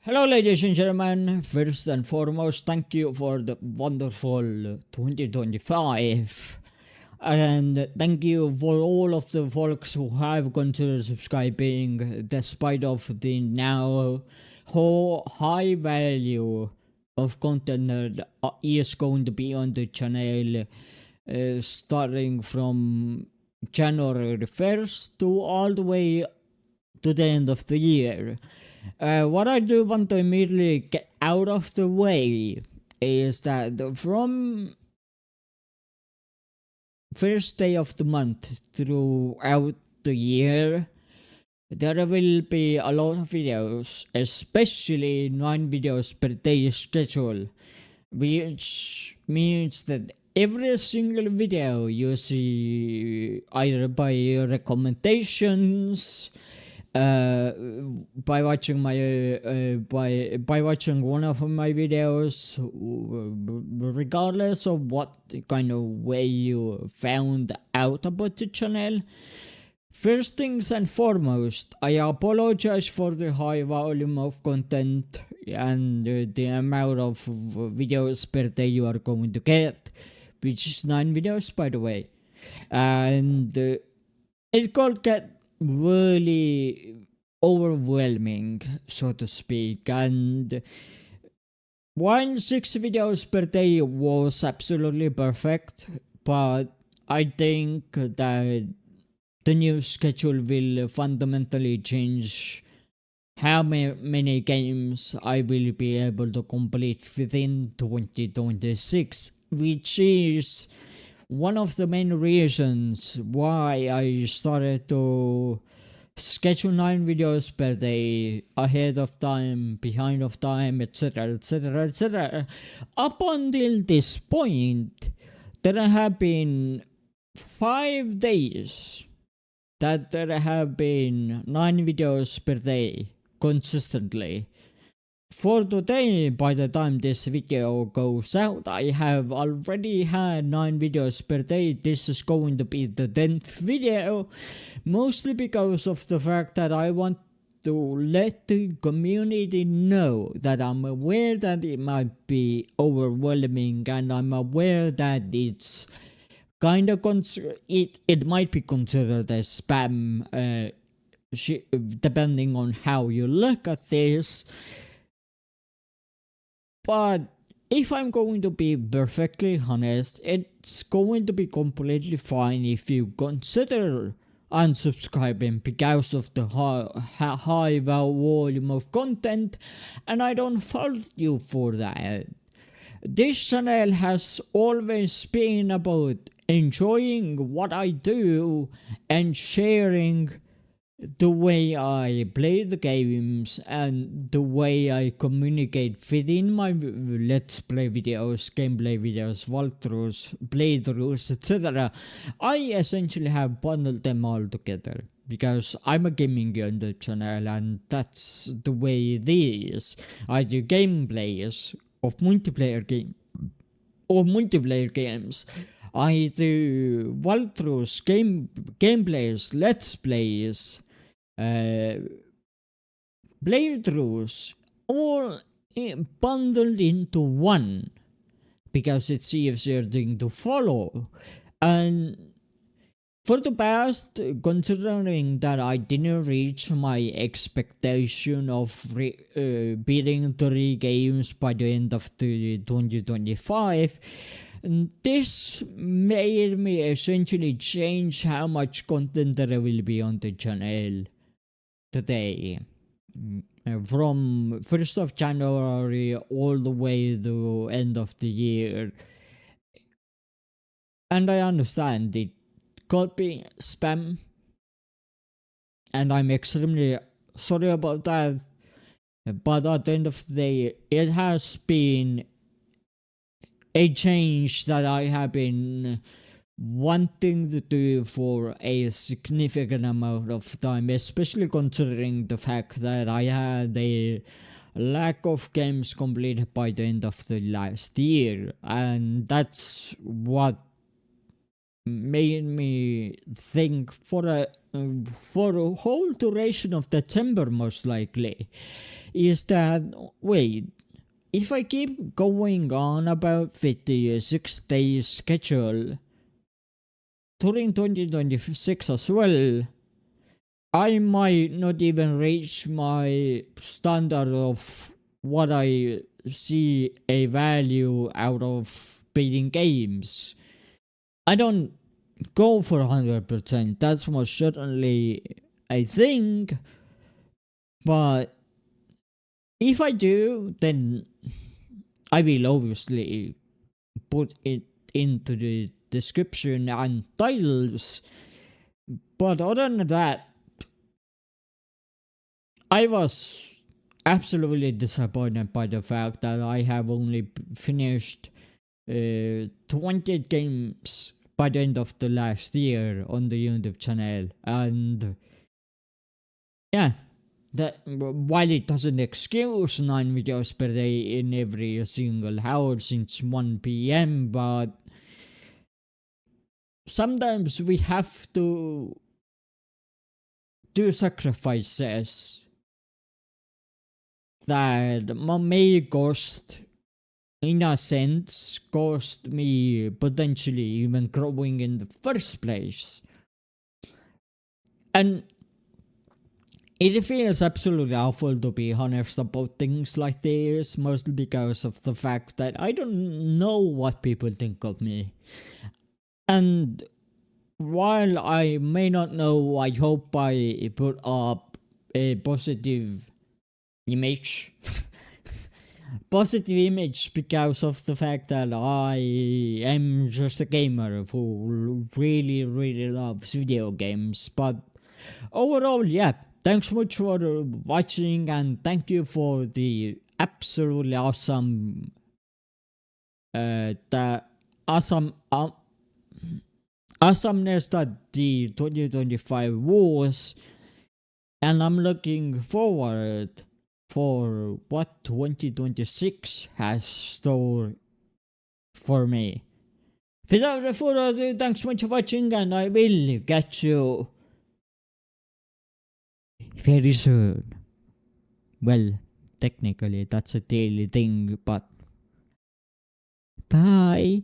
Hello, ladies and gentlemen. First and foremost, thank you for the wonderful 2025. And thank you for all of the folks who have considered subscribing despite of the now high value of content that is going to be on the channel starting from January 1st to all the way to the end of the year. What I do want to immediately get out of the way is that from first day of the month throughout the year, there will be a lot of videos, especially 9 videos per day schedule, which means that every single video you see either by recommendations, by watching my by watching one of my videos, regardless of what kind of way you found out about the channel. First things and foremost, I apologize for the high volume of content and the amount of videos per day you are going to get, which is 9 videos by the way, and it could get really overwhelming, so to speak. And while 6 videos per day was absolutely perfect, but I think that the new schedule will fundamentally change how many games I will be able to complete within 2026, which is one of the main reasons why I started to schedule 9 videos per day, ahead of time, behind of time, etc, etc, etc. Up until this point, there have been 5 days that there have been 9 videos per day consistently. For today, by the time this video goes out, I have already had 9 videos per day. This is going to be the 10th video, mostly because of the fact that I want to let the community know that I'm aware that it might be overwhelming, and I'm aware that it's kind of it might be considered as spam, depending on how you look at this. But if I'm going to be perfectly honest, it's going to be completely fine if you consider unsubscribing because of the high volume of content, and I don't fault you for that. This channel has always been about enjoying what I do and sharing the way I play the games and the way I communicate within my let's play videos, gameplay videos, walkthroughs, playthroughs, etc. I essentially have bundled them all together because I'm a gaming guy on the channel, and that's the way it is. I do gameplays of multiplayer games. I do walkthroughs, gameplays, let's plays, playthroughs, all bundled into one because it's easier thing to follow. And for the past, considering that I didn't reach my expectation of beating 3 games by the end of the 2025, this made me essentially change how much content there will be on the channel today, from 1st of January all the way to end of the year. And I understand it could be spam, and I'm extremely sorry about that, but at the end of the day, it has been a change that I have been wanting to do for a significant amount of time, especially considering the fact that I had a lack of games completed by the end of the last year, and that's what made me think for a whole duration of December most likely is that, wait, if I keep going on about 56 days schedule during 2026 as well, I might not even reach my standard of what I see a value out of beating games. I don't go for 100%, that's most certainly a thing, but if I do, then I will obviously put it into the description and titles. But other than that, I was absolutely disappointed by the fact that I have only finished 20 games by the end of the last year on the YouTube channel, and yeah, that while it doesn't excuse 9 videos per day in every single hour since 1 p.m, but sometimes we have to do sacrifices that may cost, in a sense, cost me potentially even growing in the first place. And it feels absolutely awful to be honest about things like this, mostly because of the fact that I don't know what people think of me. And while I may not know, I hope I put up a positive image. Positive image because of the fact that I am just a gamer who really, really loves video games. But overall, yeah, thanks so much for watching, and thank you for the absolutely awesome, awesomeness that the 2025 was, and I'm looking forward for what 2026 has store for me. Without further ado, thanks so much for watching, and I will catch you very soon. Well, technically that's a daily thing, but bye.